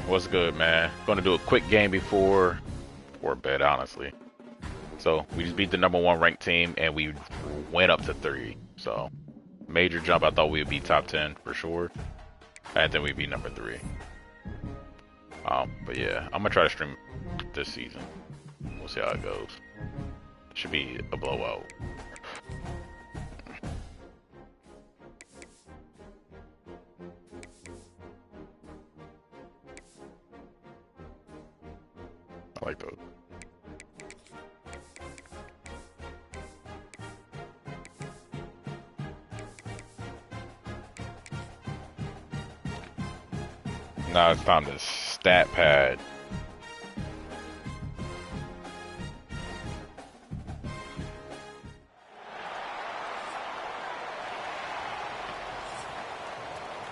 What's good, man? Gonna do a quick game before bed, honestly. So we just beat the #1 ranked team, and we went up to 3. So major jump. I thought we would be top 10 for sure, and then we'd be number 3. But yeah, I'm gonna try to stream this season. We'll see how it goes. Should be a blowout. I like those. Now it's time to stat pad.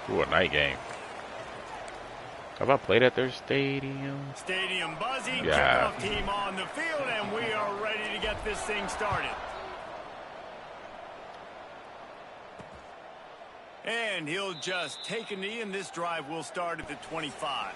Ooh, a night game. Have I played at their stadium? Stadium buzzing, yeah. Kickoff team on the field, and we are ready to get this thing started. And he'll just take a knee, and this drive will start at the 25.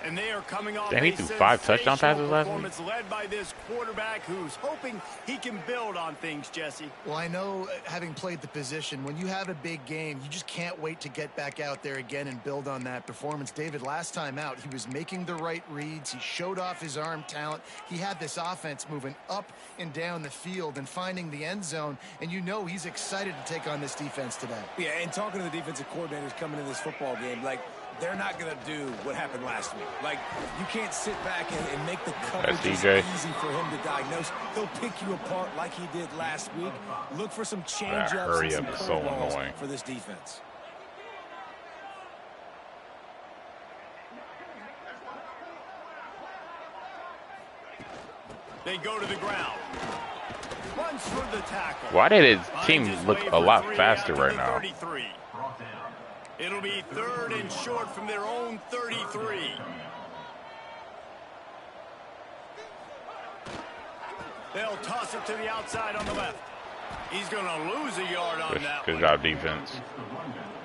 And they are coming off. Damn, he threw 5 touchdown passes last week. Led by this quarterback who's hoping he can build on things, Jesse. Well, I know, having played the position, when you have a big game, you just can't wait to get back out there again and build on that performance. David, last time out, he was making the right reads. He showed off his arm talent. He had this offense moving up and down the field and finding the end zone. And you know he's excited to take on this defense today. Yeah, and talking to the defensive coordinators coming into this football game, like, they're not going to do what happened last week. Like, you can't sit back and make the coverage easy for him to diagnose. He'll pick you apart like he did last week. Look for some change-ups and some curveballs for this defense. They go to the ground. Runs for the tackle. Why did his team look a lot faster right now? 33. It'll be 3rd and short from their own 33. They'll toss it to the outside on the left. He's going to lose a yard on that one. Good job, defense.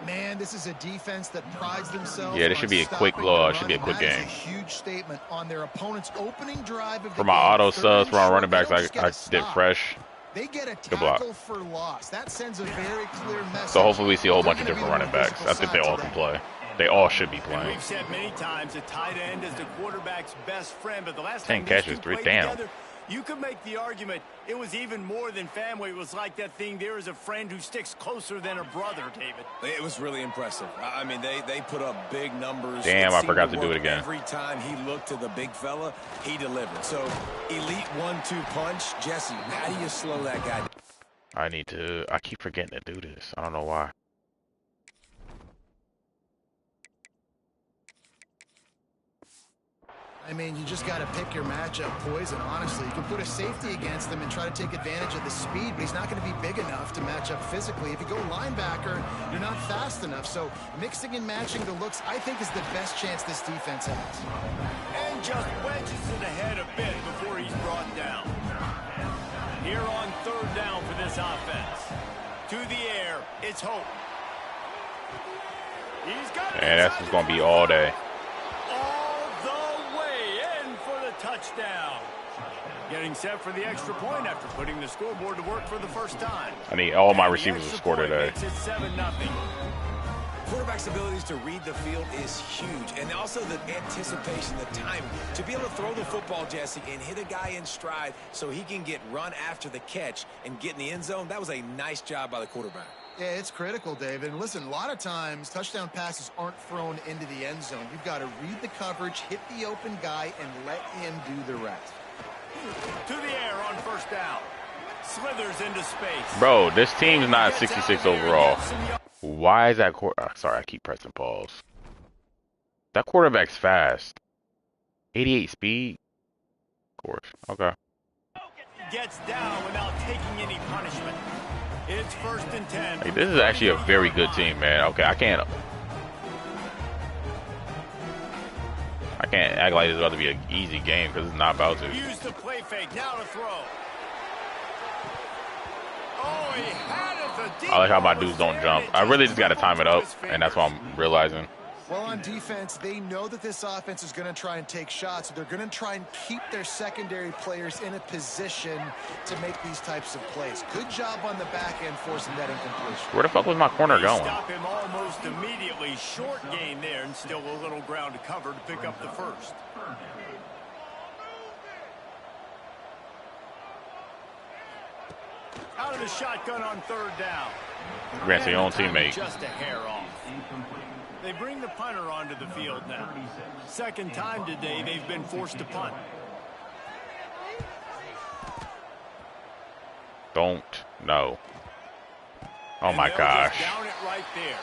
Man, this is a defense that prides themselves. Yeah, this should be a quick blowout. Should be a quick game. A huge statement on their opponent's opening drive of the for my auto subs, for my running backs, I did fresh. They get a tackle for loss. That sends a very clear message. So hopefully we see a whole bunch of different running backs. I think they all can play. They all should be playing. We've said many times a tight end is the quarterback's best friend, but the last 10 catches, 3 down. Together, you could make the argument it was even more than family. It was like that thing, there is a friend who sticks closer than a brother, David. It was really impressive. I mean, they put up big numbers. Damn, I forgot to do it again. Every time he looked to the big fella, he delivered. So, elite 1-2 punch. Jesse, how do you slow that guy down? I keep forgetting to do this. I don't know why. I mean, you just got to pick your matchup poison, honestly. You can put a safety against him and try to take advantage of the speed, but he's not going to be big enough to match up physically. If you go linebacker, you're not fast enough. So mixing and matching the looks, I think, is the best chance this defense has. And just wedges it ahead a bit before he's brought down. Here on 3rd down for this offense. To the air, it's Hope. He's got it. And that's just going to be all day. All the way in for the touchdown. Getting set for the extra point after putting the scoreboard to work for the first time. I need all my receivers to score today. Makes it 7-0. Quarterback's abilities to read the field is huge, and also the anticipation, the timing. To be able to throw the football, Jesse, and hit a guy in stride so he can get run after the catch and get in the end zone, that was a nice job by the quarterback. Yeah, it's critical, David. And listen, a lot of times touchdown passes aren't thrown into the end zone. You've got to read the coverage, hit the open guy, and let him do the rest. To the air on 1st down. Slithers into space. Bro, this team's not 66 overall. Why is that sorry, I keep pressing pause. That quarterback's fast. 88 speed? Of course. Okay. Gets down without taking any punishment. It's 1st and 10. Hey, this is actually a very good team, man. Okay, I can't act like it's about to be an easy game because it's not about to. Use the play fake, now to throw. Oh, he had it. I like how my dudes don't jump. I really just got to time it up, and that's what I'm realizing. Well, on defense, they know that this offense is going to try and take shots. So they're going to try and keep their secondary players in a position to make these types of plays. Good job on the back end forcing that incompletion. Where the fuck was my corner going? Stop him almost immediately. Short gain there, and still a little ground to cover to pick up the first. Out of the shotgun on third down. Grant's your own teammate. Just a hair off. They bring the punter onto the field now. Second time today they've been forced to punt. Don't. No. Oh my gosh. Down it right there.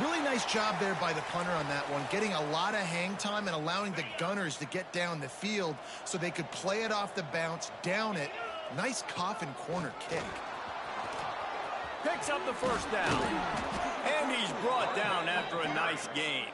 Really nice job there by the punter on that one, getting a lot of hang time and allowing the gunners to get down the field so they could play it off the bounce, down it. Nice coffin corner kick. Picks up the first down. And he's brought down after a nice gain.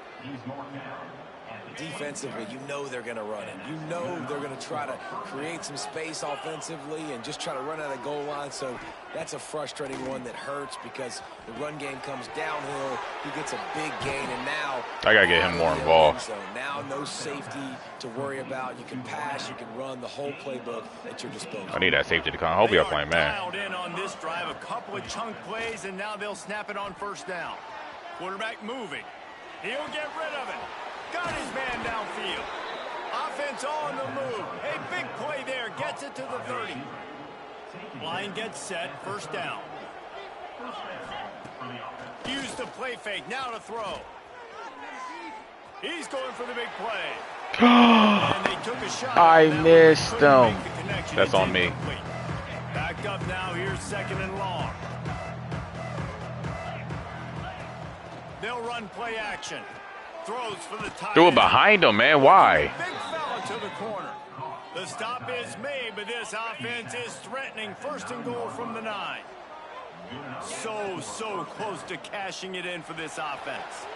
Defensively, you know they're going to run it. You know they're going to try to create some space offensively and just try to run out of the goal line. So that's a frustrating one that hurts because the run game comes downhill. He gets a big gain, and now I got to get him more involved. So now no safety to worry about. You can pass, you can run the whole playbook at your disposal. I need that safety to come. I hope you're playing man. Dialed in on this drive, a couple of chunk plays, and now they'll snap it on first down. Quarterback moving. He'll get rid of it. Got his man downfield. Offense on the move. A big play there. Gets it to the 30. Line gets set. First down. Use the play fake. Now to throw. He's going for the big play. And they took a shot. I missed him. That's on me. Backed up now. Here's second and long. They'll run play action. Throws for the tight Threw it end. behind him, man. Why? Big fella to the corner. The stop is made, but this offense is threatening. First and goal from the 9. So close to cashing it in for this offense.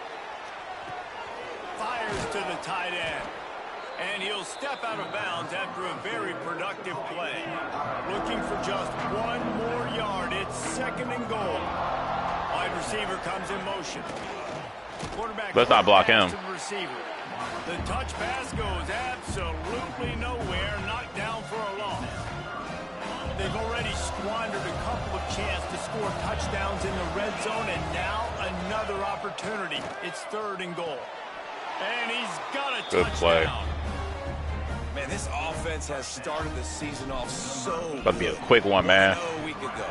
Fires to the tight end. And he'll step out of bounds after a very productive play. Looking for just one more yard. It's second and goal. Wide receiver comes in motion. Quarterback. Let's not block him. The touch pass goes absolutely nowhere. Knocked down for a loss. They've already squandered a couple of chances to score touchdowns in the red zone, and now another opportunity. It's third and goal. And he's got a good play. Man, this offense has started the season off so That'd be a quick one, man.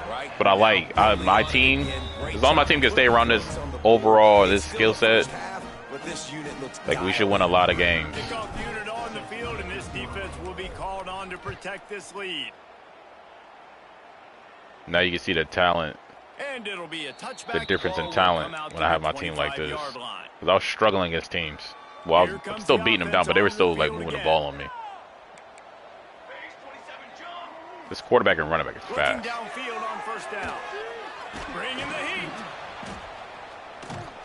Right? But I like my team. As long as my team can stay around this overall, this skill set, like we should win a lot of games. Kickoff unit on the field, and this defense will be called on to protect this lead. Now you can see the talent, And it'll be a touchback. the difference in talent when I have my team like this. Because I was struggling against teams. Well, I'm still beating them down, but they were still like moving the ball on me. This quarterback and running back is fast. Downfield on first down. Bringing the heat.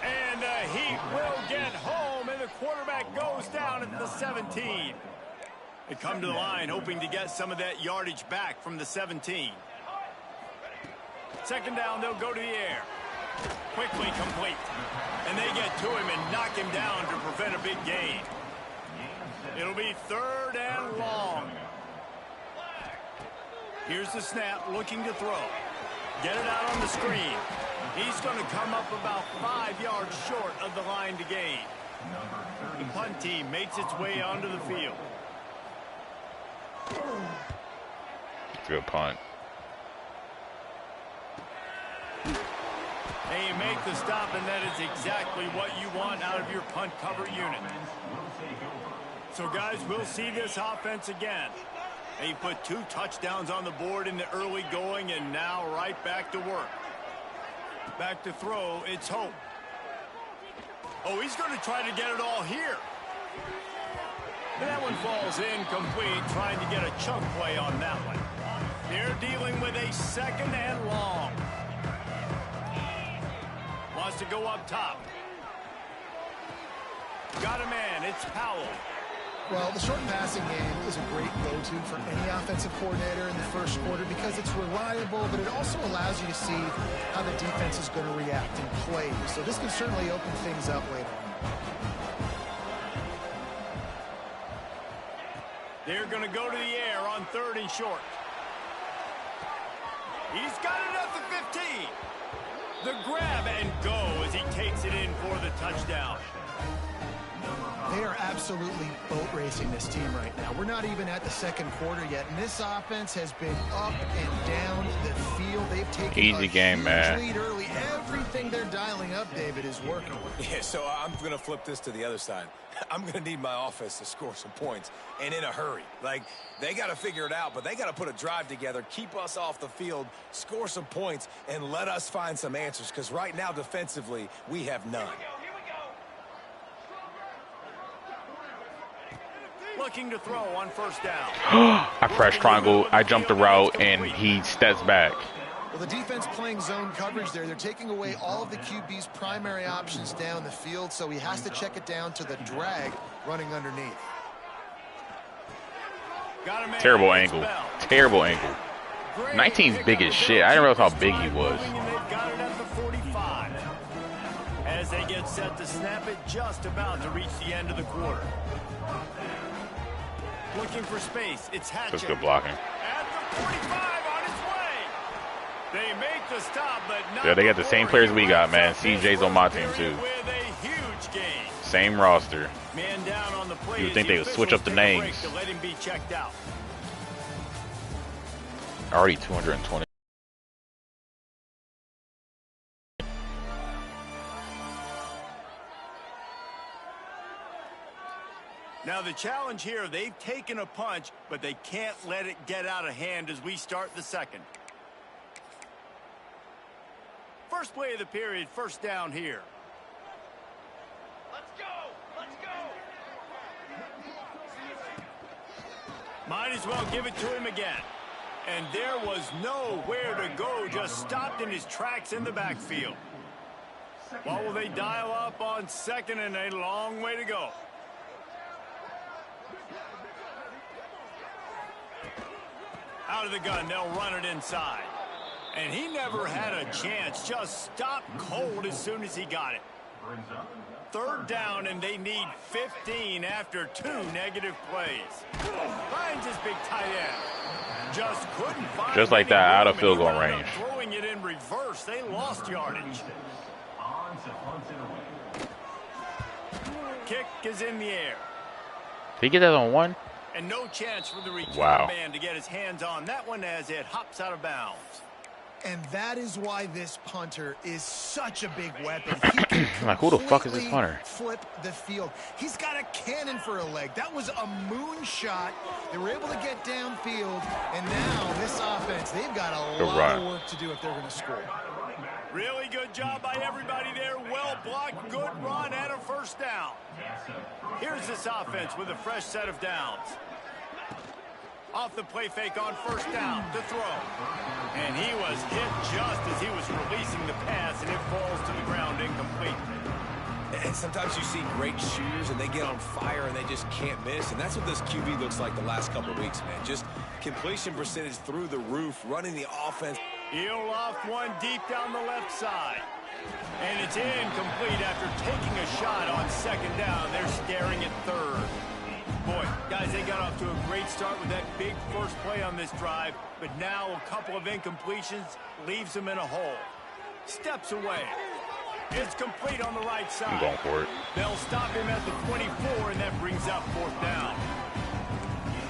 And the heat will get home, and the quarterback goes down at the 17. They come to the line hoping to get some of that yardage back from the 17. Second down, they'll go to the air. Quickly complete. And they get to him and knock him down to prevent a big gain. It'll be third and long. Here's the snap, looking to throw. Get it out on the screen. He's going to come up about 5 yards short of the line to gain. The punt team makes its way onto the field. Good punt. And you make the stop, and that is exactly what you want out of your punt cover unit. So, guys, we'll see this offense again. They put 2 touchdowns on the board in the early going, and now right back to work. Back to throw, it's Hope. Oh, he's going to try to get it all here. And that one falls incomplete, trying to get a chunk play on that one. They're dealing with a second and long. Wants to go up top. Got a man, it's Powell. Well, the short passing game is a great go-to for any offensive coordinator in the first quarter because it's reliable, but it also allows you to see how the defense is going to react and play. So this can certainly open things up later on. They're going to go to the air on 3rd and short. He's got it at the 15. The grab and go as he takes it in for the touchdown. They are absolutely boat racing this team right now. We're not even at the 2nd quarter yet, and this offense has been up and down the field. They've taken easy game, man. Lead early. Everything they're dialing up, David, is working. Yeah, so I'm going to flip this to the other side. I'm going to need my offense to score some points, and in a hurry. Like, they got to figure it out, but they got to put a drive together, keep us off the field, score some points, and let us find some answers, because right now, defensively, we have none. Looking to throw on 1st down. I pressed triangle. I jumped the route, and he steps back. Well, the defense playing zone coverage there. They're taking away all of the QB's primary options down the field, so he has to check it down to the drag running underneath. Terrible angle. Terrible angle. 19's big as shit. I didn't realize how big he was. Got it at the 45. As they get set to snap it, just about to reach the end of the quarter. Looking for space. It's Hatchet. That's good blocking. At the 45 on his way. They make the stop, but not. Yeah, they got the same players we got, man. CJ's on my team too. With a huge gain. Same roster. Man down on the play. You would think they would switch up the names. To let him be checked out. Already 220. Now the challenge here, they've taken a punch, but they can't let it get out of hand as we start the 2nd. First play of the period, 1st down here. Let's go! Let's go! Might as well give it to him again. And there was nowhere to go, just stopped in his tracks in the backfield. What will they dial up on 2nd and a long way to go? Out of the gun, they'll run it inside. And he never had a chance, just stopped cold as soon as he got it. 3rd down, and they need 15 after 2 negative plays. Finds his big tight end. Just couldn't find just like that, out of field goal range. Throwing it in reverse, they lost yardage. Kick is in the air. Did he get that on 1? And no chance for the return man to get his hands on that one as it hops out of bounds. And that is why this punter is such a big weapon. He can like, who the fuck is this punter? Flip the field. He's got a cannon for a leg. That was a moonshot. They were able to get downfield, and now this offense, they've got a lot of work to do if they're going to score. Really good job by everybody there. Well blocked, good run, and a 1st down. Here's this offense with a fresh set of downs. Off the play fake on 1st down to throw. And he was hit just as he was releasing the pass, and it falls to the ground incomplete. And sometimes you see great shooters, and they get on fire, and they just can't miss. And that's what this QB looks like the last couple of weeks, man. Just completion percentage through the roof, running the offense. He'll loft one deep down the left side. And it's incomplete after taking a shot on 2nd down. They're staring at 3rd. Boy, guys, they got off to a great start with that big first play on this drive, but now a couple of incompletions leaves them in a hole. Steps away. It's complete on the right side. I'm going for it. They'll stop him at the 24, and that brings up 4th down.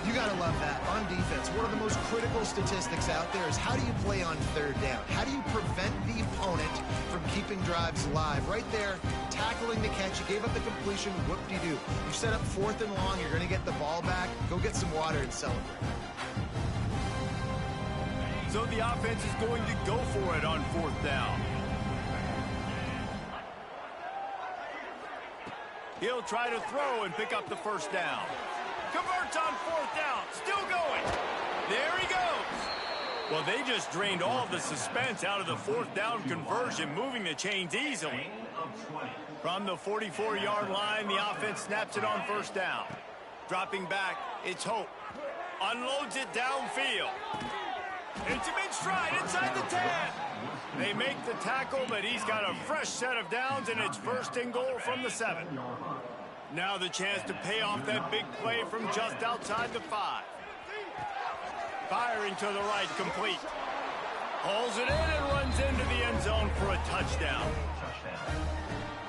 You got to love that. On defense, one of the most critical statistics out there is how do you play on 3rd down? How do you prevent the opponent from keeping drives alive? Right there, tackling the catch. You gave up the completion. Whoop-de-doo. You set up 4th and long. You're going to get the ball back. Go get some water and celebrate. So the offense is going to go for it on 4th down. He'll try to throw and pick up the 1st down. Converts on 4th down. Still going. There he goes. Well, they just drained all of the suspense out of the 4th down conversion, moving the chains easily. From the 44-yard line, the offense snaps it on 1st down. Dropping back, it's Hope. Unloads it downfield. It's him in stride inside the 10. They make the tackle, but he's got a fresh set of downs, and it's 1st and goal from the 7. Now the chance to pay off that big play from just outside the 5. Firing to the right, complete. Pulls it in and runs into the end zone for a touchdown.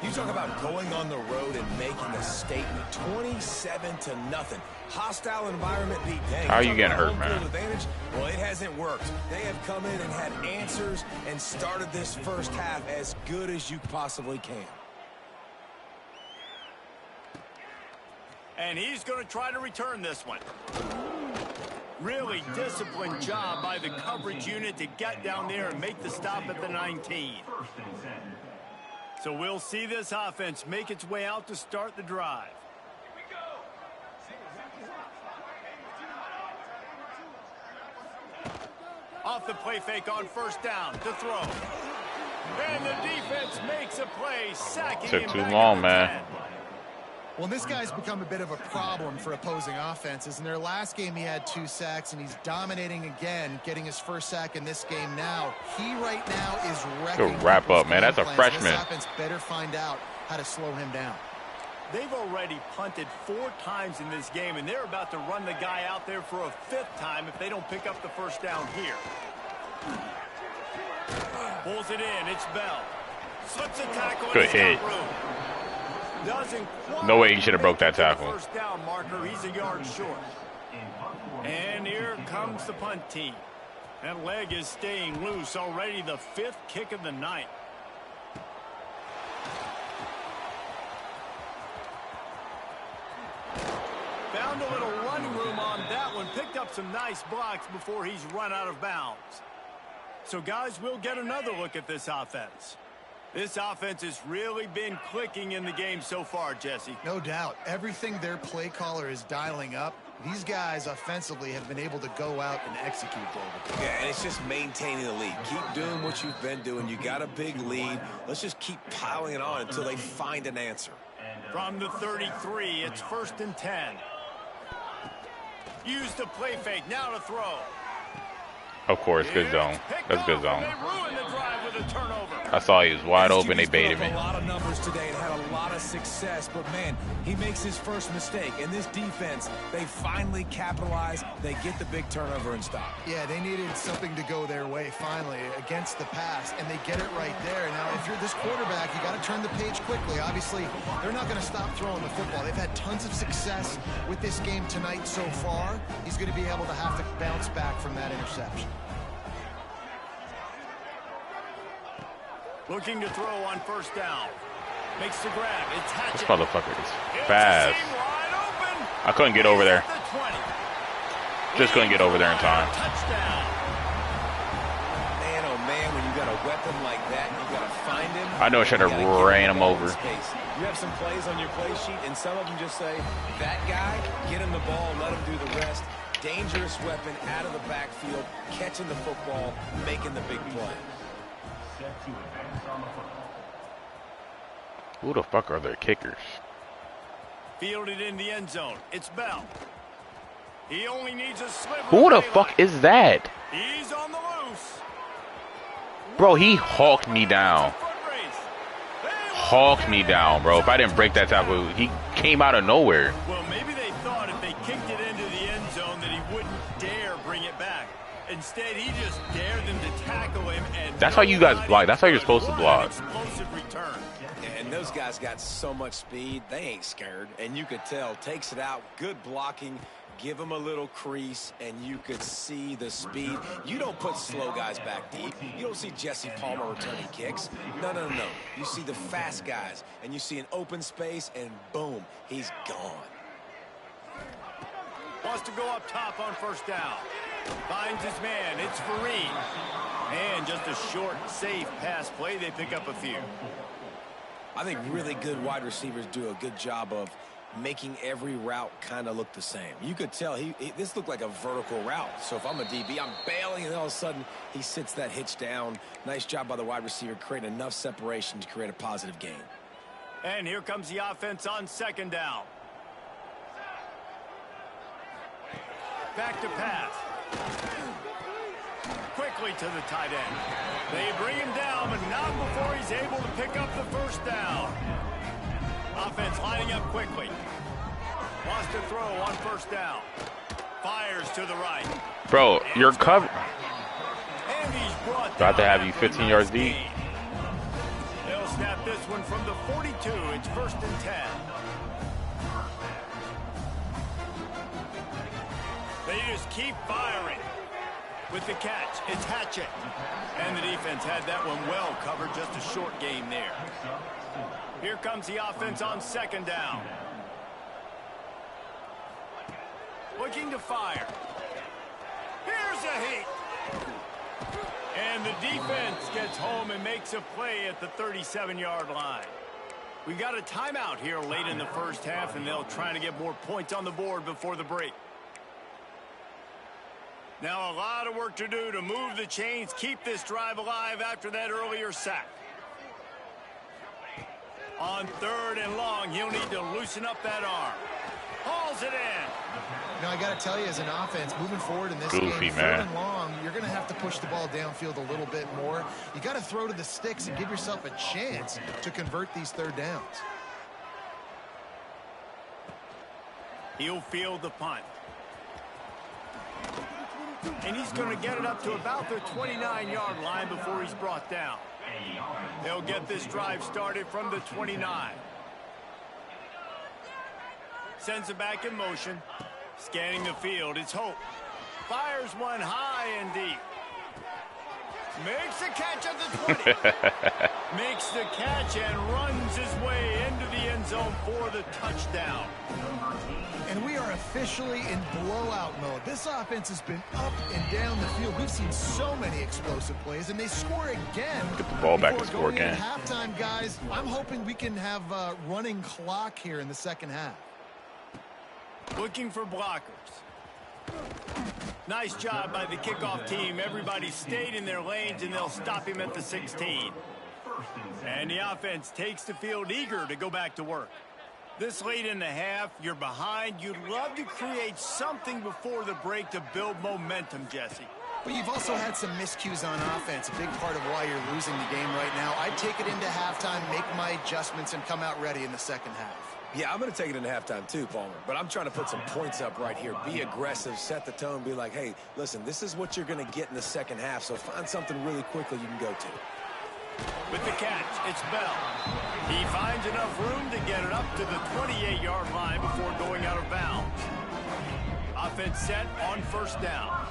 You talk about going on the road and making a statement. 27-0. Hostile environment beat dang. How are you getting hurt, man? Advantage? Well, it hasn't worked. They have come in and had answers and started this first half as good as you possibly can. And he's going to try to return this one. Really disciplined job by the coverage unit to get down there and make the stop at the 19. So we'll see this offense make its way out to start the drive. Off the play fake on first down to throw. And the defense makes a play, sacking him. Took too back long, at the man. 10. Well, this guy's become a bit of a problem for opposing offenses. In their last game, he had 2 sacks, and he's dominating again, getting his first sack in this game now. He right now is wrecking. Good wrap up, man. That's a plans. freshman. This offense better find out how to slow him down. They've already punted 4 times in this game, and they're about to run the guy out there for a 5th time if they don't pick up the first down here. Pulls it in. It's Bell. Slips a tackle. Good hit. No way he should have broke that tackle. First down marker. He's a yard short. And here comes the punt team. That leg is staying loose. Already the 5th kick of the night. Found a little running room on that one. Picked up some nice blocks before he's run out of bounds. So, guys, we'll get another look at this offense. This offense has really been clicking in the game so far, Jesse. No doubt. Everything their play caller is dialing up, these guys offensively have been able to go out and execute, David. Yeah, and it's just maintaining the lead. Keep doing what you've been doing. You got a big lead. Let's just keep piling it on until they find an answer. From the 33, it's 1st and 10. Use the play fake. Now to throw. Of course, good zone. That's good zone. They ruined the drive with a turnover. I saw he was wide open. They baited me. A lot of numbers today and had a lot of success, but man, he makes his first mistake. And this defense, they finally capitalize. They get the big turnover and stop. Yeah, they needed something to go their way finally against the pass, and they get it right there. Now, if you're this quarterback, you got to turn the page quickly. Obviously, they're not going to stop throwing the football. They've had tons of success with this game tonight so far. He's going to be able to have to bounce back from that interception. Looking to throw on first down. Makes the grab. It's Hatchet. This motherfucker is fast. I couldn't get over there. Just couldn't get over there in time. Touchdown. Man, oh man, when you got a weapon like that, you got to find him. I know I should have ran him over. You have some plays on your play sheet, and some of them just say, that guy, get him the ball, let him do the rest. Dangerous weapon out of the backfield, catching the football, making the big play. Who the fuck are their kickers? Fielded in the end zone. It's Bell. He only needs a sliver. Who the fuck is that? He's on the loose. Bro, he hawked me down. Hawked me down, bro. If I didn't break that tackle, he came out of nowhere. Well, maybe they thought if they kicked it into the end zone that he wouldn't dare bring it back. Instead, he just dared them to tackle him. And that's how you guys block. That's how you're supposed to block. Explosive return. And those guys got so much speed, they ain't scared. And you could tell, takes it out, good blocking, give him a little crease, and you could see the speed. You don't put slow guys back deep. You don't see Jesse Palmer returning kicks. No, no, no. You see the fast guys, and you see an open space, and boom, he's gone. Wants to go up top on first down. Finds his man. It's Fareed. And just a short, safe pass play. They pick up a few. I think really good wide receivers do a good job of making every route kind of look the same. You could tell this looked like a vertical route. So if I'm a DB, I'm bailing, and all of a sudden he sits that hitch down. Nice job by the wide receiver, creating enough separation to create a positive gain. And here comes the offense on second down. Back to pass. Quickly to the tight end. They bring him down, but not before he's able to pick up the first down. Offense lining up quickly. Wants to throw on first down. Fires to the right. Bro, you're covered. And he's brought About to down have you after a 15 yards nice deep. gain. They'll snap this one from the 42. It's 1st and 10. They just keep firing. With the catch, it's Hatchett. And the defense had that one well covered, just a short gain there. Here comes the offense on 2nd down. Looking to fire. Here's a heat. And the defense gets home and makes a play at the 37-yard line. We got a timeout here late in the first half, and they'll try to get more points on the board before the break. Now a lot of work to do to move the chains, keep this drive alive after that earlier sack. On 3rd and long, he'll need to loosen up that arm. Hauls it in. Now, I got to tell you, as an offense, moving forward in this Goofy, game, man. 3rd and long, you're going to have to push the ball downfield a little bit more. You got to throw to the sticks and give yourself a chance to convert these 3rd downs. He'll field the punt. And he's going to get it up to about the 29-yard line before he's brought down. They'll get this drive started from the 29. Sends it back in motion. Scanning the field, it's Hope. Fires one high and deep. Makes the catch at the 20. Makes the catch and runs his way into the end zone for the touchdown. And we are officially in blowout mode. This offense has been up and down the field. We've seen so many explosive plays, and they score again. Get the ball back and score again. Halftime, guys, I'm hoping we can have a running clock here in the second half. Looking for blockers. Nice job by the kickoff team. Everybody stayed in their lanes, and they'll stop him at the 16. And the offense takes the field eager to go back to work. This late in the half, you're behind. You'd love to create something before the break to build momentum, Jesse. But you've also had some miscues on offense, a big part of why you're losing the game right now. I'd take it into halftime, make my adjustments, and come out ready in the second half. Yeah, I'm going to take it into halftime too, Palmer. But I'm trying to put some points up right here. Be aggressive, set the tone, be like, hey, listen, this is what you're going to get in the second half, so find something really quickly you can go to. With the catch, it's Bell. He finds enough room to get it up to the 28-yard line before going out of bounds. Offense set on first down.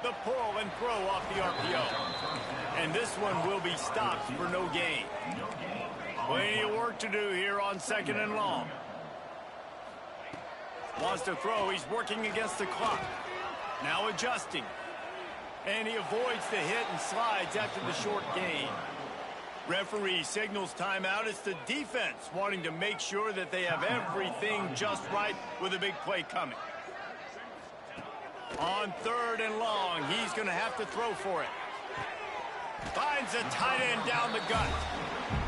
The pull and throw off the RPO. And this one will be stopped for no gain. Plenty of work to do here on 2nd and long. Wants to throw. He's working against the clock. Now adjusting. And he avoids the hit and slides after the short gain. Referee signals timeout. It's the defense wanting to make sure that they have everything just right with a big play coming. On 3rd and long, he's going to have to throw for it. Finds a tight end down the gut.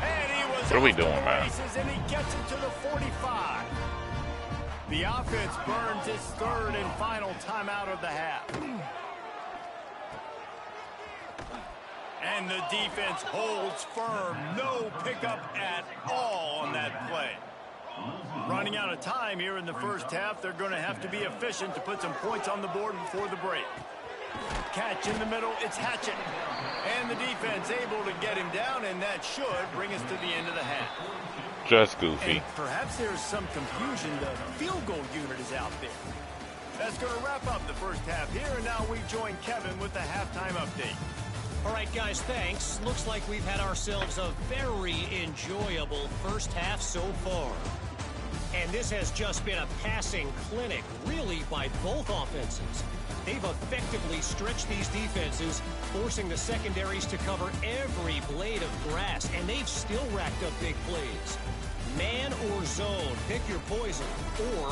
And he was What are we off to doing, the man? races, and he gets it to the 45. The offense burns its 3rd and final timeout of the half. And the defense holds firm. No pickup at all on that play. Running out of time here in the first half. They're going to have to be efficient to put some points on the board before the break. Catch in the middle. It's Hatchett. And the defense able to get him down, and that should bring us to the end of the half. Just goofy. And perhaps there's some confusion. The field goal unit is out there. That's going to wrap up the first half here, and now we join Kevin with the halftime update. All right, guys, thanks. Looks like we've had ourselves a very enjoyable first half so far. And this has just been a passing clinic, really, by both offenses. They've effectively stretched these defenses, forcing the secondaries to cover every blade of grass, and they've still racked up big plays. Man or zone, pick your poison, or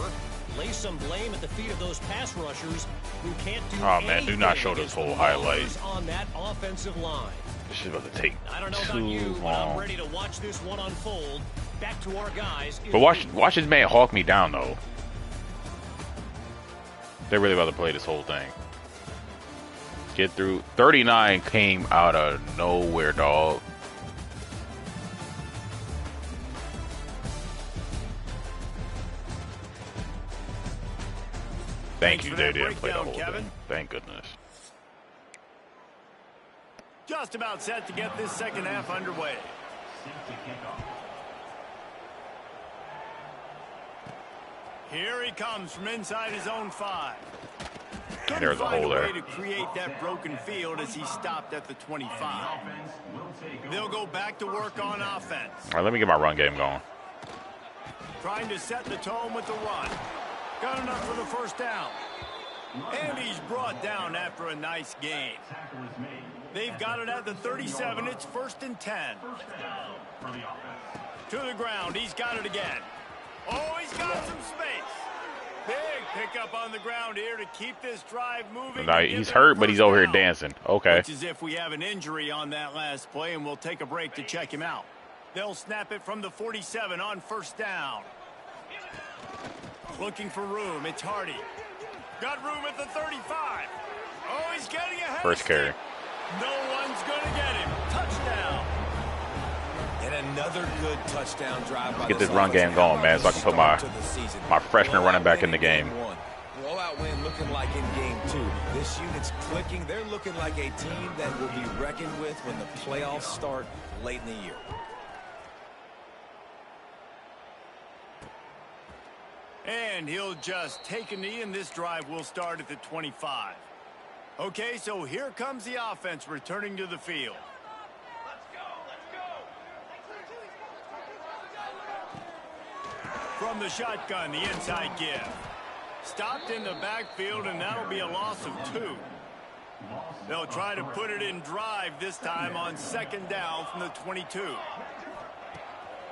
lay some blame at the feet of those pass rushers who can't do Oh man, do not show this whole highlight. on that offensive line. This is about to take I don't know about too you, but I'm long. ready to watch this one unfold. Back to our guys. But watch this man hawk me down though. They're really about to play this whole thing. Get through. 39 came out of nowhere, dog. Thank you, J.D. didn't play the whole Kevin. thing. Thank goodness. Just about set to get this second half underway. Here he comes from inside his own 5. There's a hole there. Way to create that broken field as he stopped at the 25. They'll go back to work on offense. All right, let me get my run game going. Trying to set the tone with the run. Got enough for the first down. And he's brought down after a nice gain. They've got it at the 37. It's 1st and 10. To the ground. He's got it again. Oh, he's got some space. Big pickup on the ground here to keep this drive moving. Now, he's hurt, but he's over here dancing. Okay. Which is if we have an injury on that last play, and we'll take a break to check him out. They'll snap it from the 47 on 1st down. Looking for room. It's Hardy. Got room at the 35. Oh, he's getting ahead. First carry. No one's going to get him. Touchdown. And another good touchdown drive by Get this run game going, man, so I can put my freshman running back in the game. Blowout win looking like in game 2. This unit's clicking. They're looking like a team that will be reckoned with when the playoffs start late in the year. And he'll just take a knee, and this drive will start at the 25. Okay, so here comes the offense returning to the field. From the shotgun, the inside give. Stopped in the backfield, and that'll be a loss of 2. They'll try to put it in drive this time on 2nd down from the 22.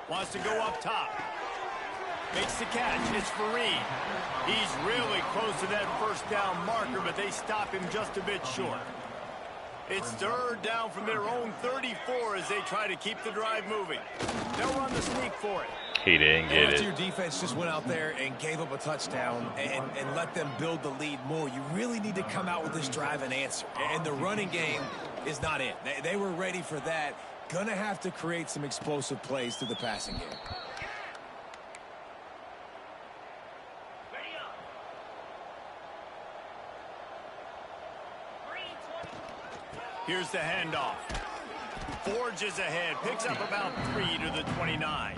Wants to go up top. Makes the catch. It's Fareed. He's really close to that 1st down marker, but they stop him just a bit short. It's 3rd down from their own 34 as they try to keep the drive moving. They'll run the sneak for it. He didn't get it. Your defense just went out there and gave up a touchdown and let them build the lead more. You really need to come out with this drive and answer. And the running game is not it. They were ready for that. Gonna have to create some explosive plays through the passing game. Here's the handoff. Forges ahead. Picks up about 3 to the 29.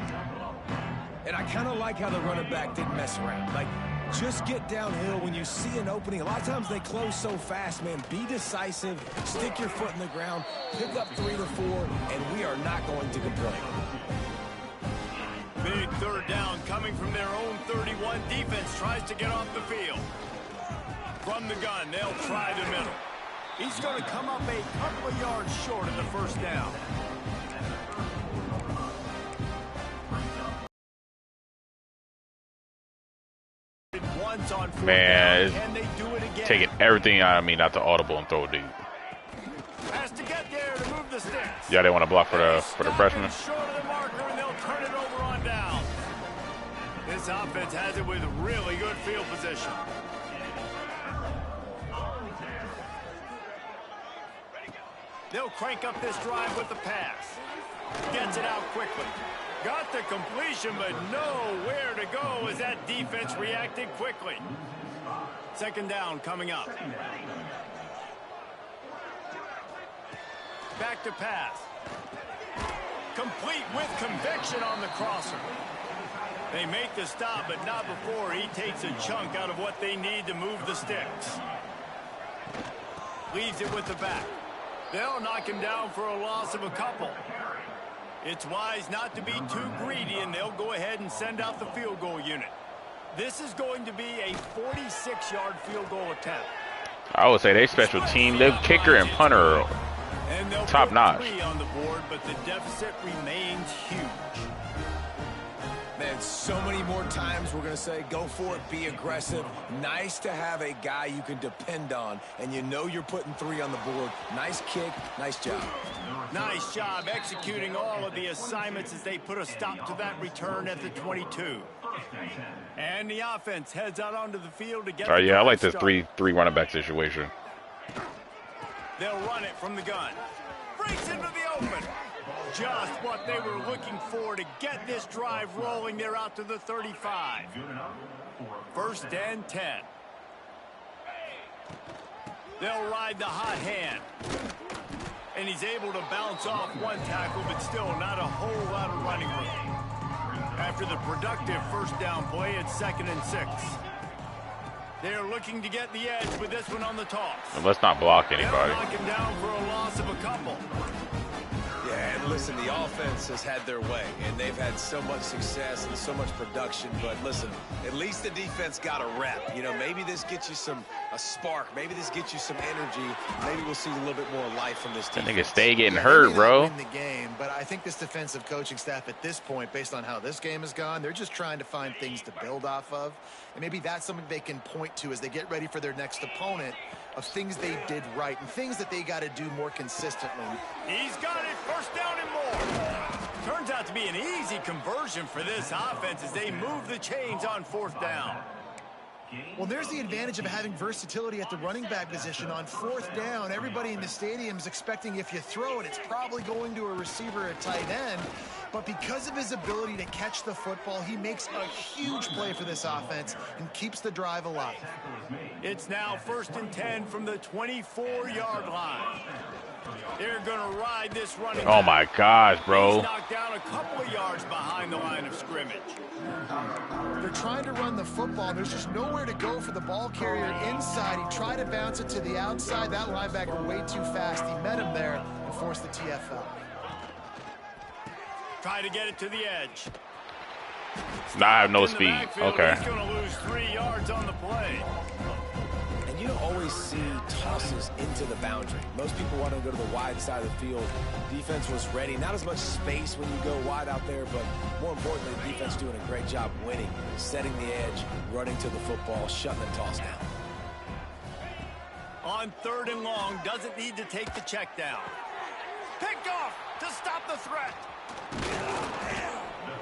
And I kind of like how the running back didn't mess around. Like, just get downhill when you see an opening. A lot of times they close so fast, man. Be decisive. Stick your foot in the ground. Pick up 3 to 4, and we are not going to complain. Big 3rd down coming from their own 31. Defense tries to get off the field. From the gun, they'll try the middle. He's going to come up a couple of yards short of the 1st down. Man, it's taking everything out of me not to audible and throw it deep. Has to get there to move the sticks. Yeah, they want to block for the freshman. Short of the marker, and they'll turn it over on down. This offense has it with really good field position. They'll crank up this drive with the pass. Gets it out quickly. Got the completion, but nowhere to go as that defense reacted quickly. 2nd down coming up. Back to pass. Complete with conviction on the crosser. They make the stop, but not before he takes a chunk out of what they need to move the sticks. Leaves it with the back. They'll knock him down for a loss of a couple. It's wise not to be too greedy, and they'll go ahead and send out the field goal unit. This is going to be a 46-yard field goal attempt. I would say they special team, their kicker and punter are top notch. On the board, but the deficit remains huge. Man, so many more times we're going to say, go for it, be aggressive. Nice to have a guy you can depend on, and you know you're putting 3 on the board. Nice kick, nice job. Nice job executing all of the assignments as they put a stop to that return at the 22. And the offense heads out onto the field to get the yeah, I like this three running back situation. They'll run it from the gun. Breaks into the open. Just what they were looking for to get this drive rolling. They're out to the 35. 1st and 10. They'll ride the hot hand. And he's able to bounce off one tackle, but still not a whole lot of running room. After the productive first down play, it's 2nd and 6. They're looking to get the edge with this one on the toss. And let's not block anybody. Knock him down for a loss of a couple. Yeah, and listen, the offense has had their way, and they've had so much success and so much production. But listen, at least the defense got a rep. You know, maybe this gets you a spark. Maybe this gets you some energy. Maybe we'll see a little bit more life from this team. That nigga stay getting hurt, bro. Win the game, but I think this defensive coaching staff at this point, based on how this game has gone, they're just trying to find things to build off of. And maybe that's something they can point to as they get ready for their next opponent, of things they did right and things that they got to do more consistently. He's got it, 1st down and more. Turns out to be an easy conversion for this offense as they move the chains on 4th down. Well, there's the advantage of having versatility at the running back position. On 4th down, everybody in the stadium is expecting if you throw it, it's probably going to a receiver at tight end. But because of his ability to catch the football, he makes a huge play for this offense and keeps the drive alive. It's now 1st and 10 from the 24-yard line. They're going to ride this running back. Oh my gosh, bro. He's knocked down a couple of yards behind the line of scrimmage. They're trying to run the football. There's just nowhere to go for the ball carrier inside. He tried to bounce it to the outside. That linebacker way too fast. He met him there and forced the TFL. Try to get it to the edge. Nah, I have no speed. Okay. He's going to lose 3 yards on the play. And you don't always see tosses into the boundary. Most people want to go to the wide side of the field. Defense was ready. Not as much space when you go wide out there, but more importantly, the defense doing a great job winning, setting the edge, running to the football, shutting the toss down. On 3rd and long, doesn't need to take the check down. Picked off to stop the threat.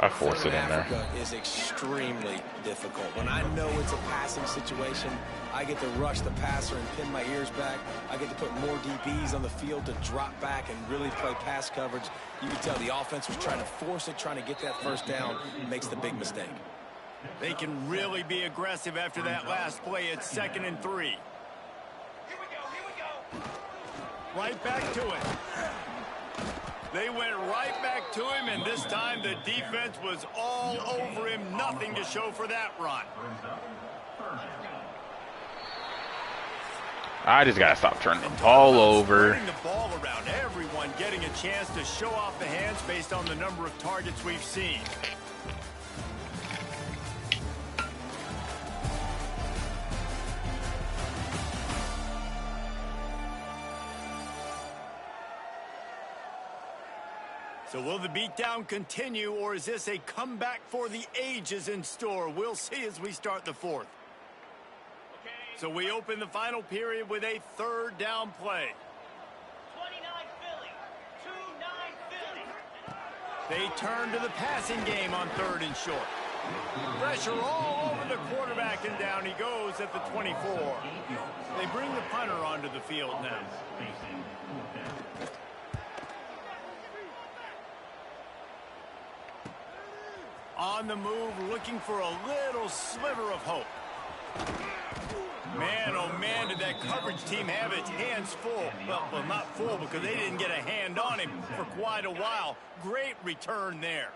I forced it in there. Africa is extremely difficult. When I know it's a passing situation, I get to rush the passer and pin my ears back. I get to put more DBs on the field to drop back and really play pass coverage. You can tell the offense was trying to force it, trying to get that 1st down, makes the big mistake. They can really be aggressive after that last play. It's 2nd and 3. Here we go. Right back to it. They went right back to him, and this time the defense was all over him. Nothing to show for that run. I just gotta stop turning the ball over. Turning the ball around, everyone getting a chance to show off the hands based on the number of targets we've seen. So will the beatdown continue, or is this a comeback for the ages in store? We'll see as we start the 4th. So we open the final period with a 3rd down play. 29 Philly, 2-9 Philly. They turn to the passing game on 3rd and short. Pressure all over the quarterback, and down he goes at the 24. They bring the punter onto the field now. On the move, looking for a little sliver of hope. Man, oh man, did that coverage team have its hands full. Well, not full because they didn't get a hand on him for quite a while. Great return there.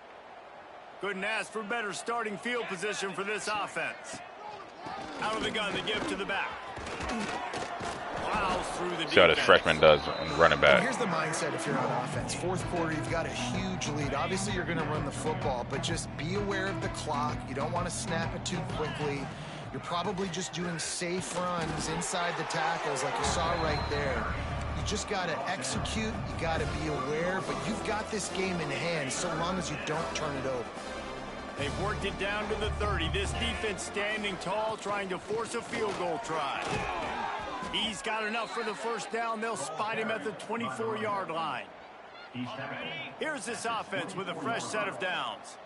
Couldn't ask for better starting field position for this offense. Out of the gun, they give to the back. Plows through the defense. See how this freshman does in running back. Here's the mindset if you're on offense. 4th quarter, you've got a huge lead. Obviously, you're going to run the football, but just be aware of the clock. You don't want to snap it too quickly. You're probably just doing safe runs inside the tackles like you saw right there. You just got to execute. You got to be aware, but you've got this game in hand so long as you don't turn it over. They've worked it down to the 30. This defense standing tall, trying to force a field goal try. He's got enough for the 1st down. They'll spot him at the 24-yard line. Here's this offense with a fresh set of downs.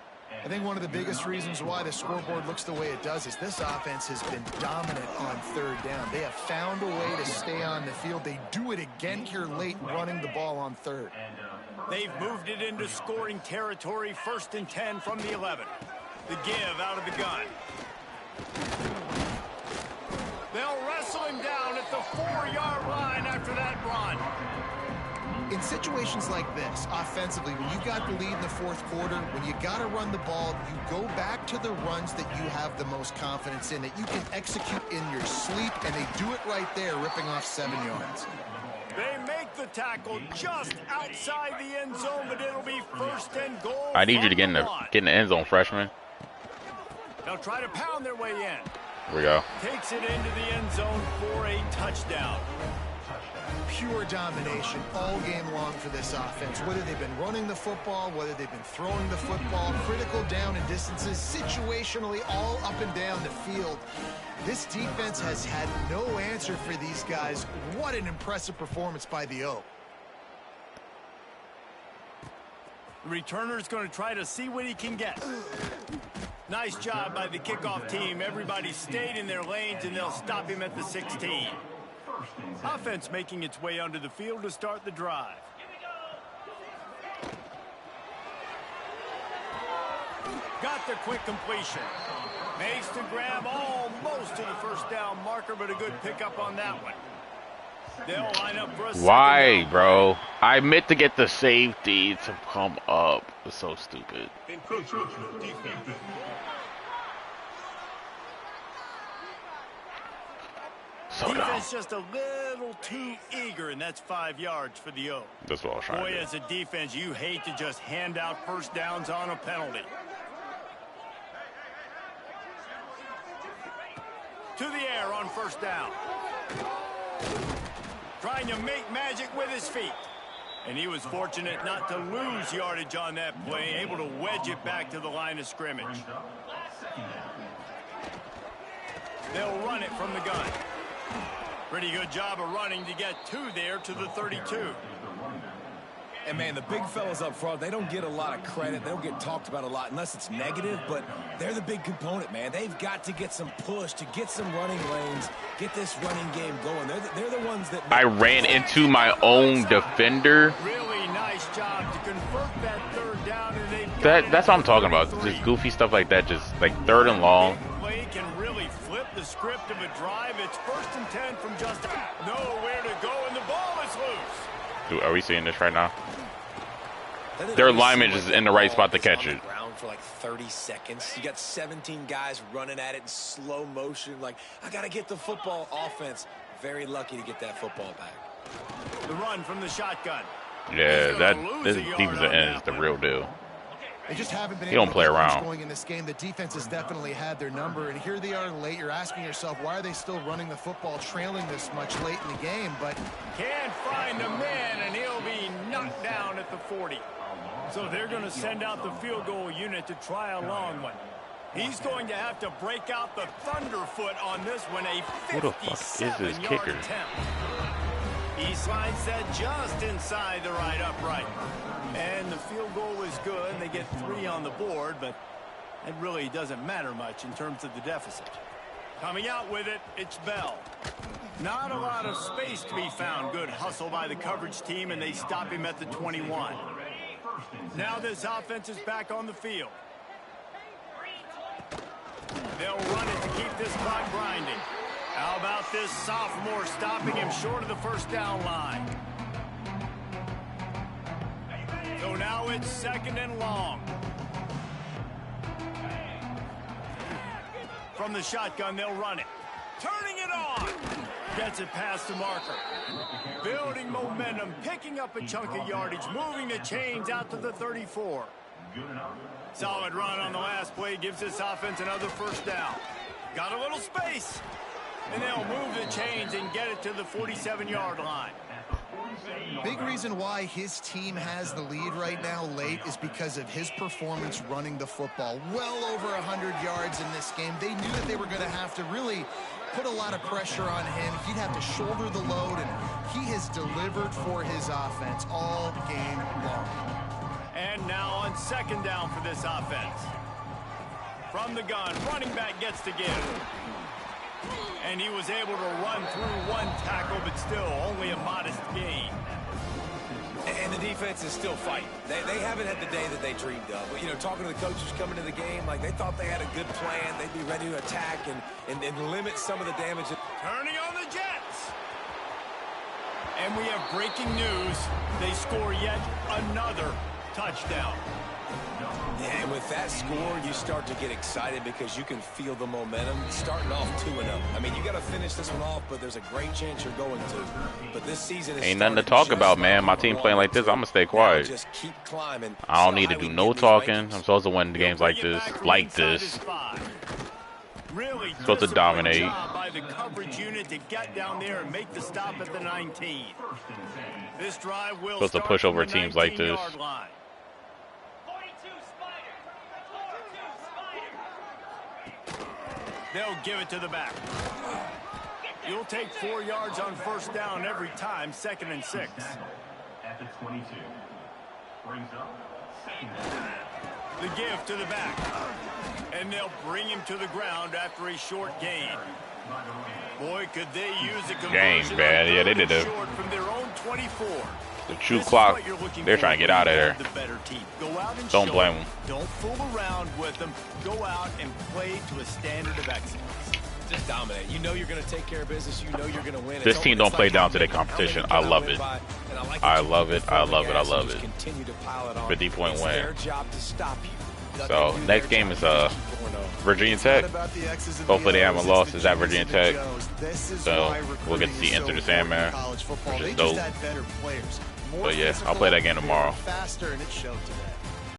I think one of the biggest reasons why the scoreboard looks the way it does is this offense has been dominant on 3rd down. They have found a way to stay on the field. They do it again here late, running the ball on 3rd. They've moved it into scoring territory. 1st and 10 from the 11. The give out of the gun. They'll wrestle him down at the 4-yard line after that run. In situations like this, offensively, when you've got the lead in the fourth quarter, when you got to run the ball, you go back to the runs that you have the most confidence in, that you can execute in your sleep, and they do it right there, ripping off 7 yards. They make the tackle just outside the end zone, but it'll be 1st and goal. I need you to get in the end zone, freshman. They'll try to pound their way in. Here we go. Takes it into the end zone for a touchdown. Pure domination all game long for this offense. Whether they've been running the football, whether they've been throwing the football, critical down and distances, situationally all up and down the field. This defense has had no answer for these guys. What an impressive performance by the O. The returner's going to try to see what he can get. Nice job by the kickoff team. Everybody stayed in their lanes, and they'll stop him at the 16. Offense making its way onto the field to start the drive. Got the quick completion. Makes the grab almost to the first down marker, but a good pickup on that one. They'll line up for a Why, bro? I meant to get the safety to come up. It's so stupid. So defense just a little too eager, and that's 5 yards for the O. That's what I was trying to do. Boy, as a defense, you hate to just hand out first downs on a penalty. To the air on first down. Trying to make magic with his feet. And he was fortunate not to lose yardage on that play, able to wedge it back to the line of scrimmage. They'll run it from the gun. Pretty good job of running to get there to the 32. And, man, the big fellas up front, they don't get a lot of credit. They don't get talked about a lot unless it's negative, but they're the big component, man. They've got to get some push, to get some running lanes, get this running game going. They're the ones that... I ran into my own defender. Really nice job to convert that 3rd down. And That's what I'm talking about. Just goofy stuff like that, just like 3rd and long. Play can really flip the script of a drive. It's 1st and 10 from just nowhere to go, and the ball is loose. Dude, are we seeing this right now? Their lineman is in the right spot to catch it. For like 30 seconds. You got 17 guys running at it in slow motion. Like, I got to get the football. Offense, very lucky to get that football back. The run from the shotgun. Yeah, this defensive end is the real deal. They just haven't been He don't able play to get around. going in this game. The defense has definitely had their number, and here they are late. You're asking yourself, why are they still running the football, trailing this much late in the game? But can't find a man, and he'll be knocked down at the 40. So they're going to send out the field goal unit to try a long one. He's going to have to break out the thunderfoot on this one, a 57-yard attempt. He slides that just inside the right upright. And the field goal is good. They get 3 on the board, but it really doesn't matter much in terms of the deficit. Coming out with it, it's Bell. Not a lot of space to be found. Good hustle by the coverage team, and they stop him at the 21. Now this offense is back on the field. They'll run it to keep this clock grinding. How about this sophomore stopping him short of the first down line? So now it's 2nd and long. From the shotgun, they'll run it. Turning it on. Gets it past the marker. Building momentum, picking up a chunk of yardage, moving the chains out to the 34. Solid run on the last play, gives this offense another first down. Got a little space. And they'll move the chains and get it to the 47-yard line. big reason why his team has the lead right now late is because of his performance running the football. Well over 100 yards in this game. They knew that they were going to have to really put a lot of pressure on him. He'd have to shoulder the load, and he has delivered for his offense all game long. And now on 2nd down for this offense. From the gun, running back gets to give. And he was able to run through one tackle, but still only a modest gain. And the defense is still fighting. They haven't had the day that they dreamed of. But, you know, talking to the coaches coming to the game, like they thought they had a good plan. They'd be ready to attack and limit some of the damage. Turning on the Jets. And we have breaking news. They score yet another touchdown. Yeah, and with that score, you start to get excited because you can feel the momentum starting off 2-0. I mean, you got to finish this one off, but there's a great chance you're going to. But this season is ain't nothing to talk about, man. My team playing like this, I'm gonna stay quiet. Just keep climbing. I don't need to do no talking. I'm supposed to win games like this, Really supposed to dominate. By the coverage unit to get down there and make the stop at the 19. This drive will Supposed to push over teams like this. They'll give it to the back. You'll take 4 yards on first down every time, 2nd and 6. At the 22. Brings up second. The give to the back. And they'll bring him to the ground after a short gain. Boy, could they use a conversion man. Yeah, they did it. From their own 24. The true clock. They're trying to get out of there. Don't blame them. Don't fool around with them. Go out and play to a standard of excellence. Just dominate. You know you're going to take care of business. You know you're going to win. This team don't play down to their competition. I love it. I love it. I love it. I love it. 50-point win. Their job to stop you. So next game is Virginia Tech. Hopefully they haven't lost. Is at Virginia Tech. So we'll get to see Enter the Sandman, which is dope. But yeah, I'll play that game tomorrow.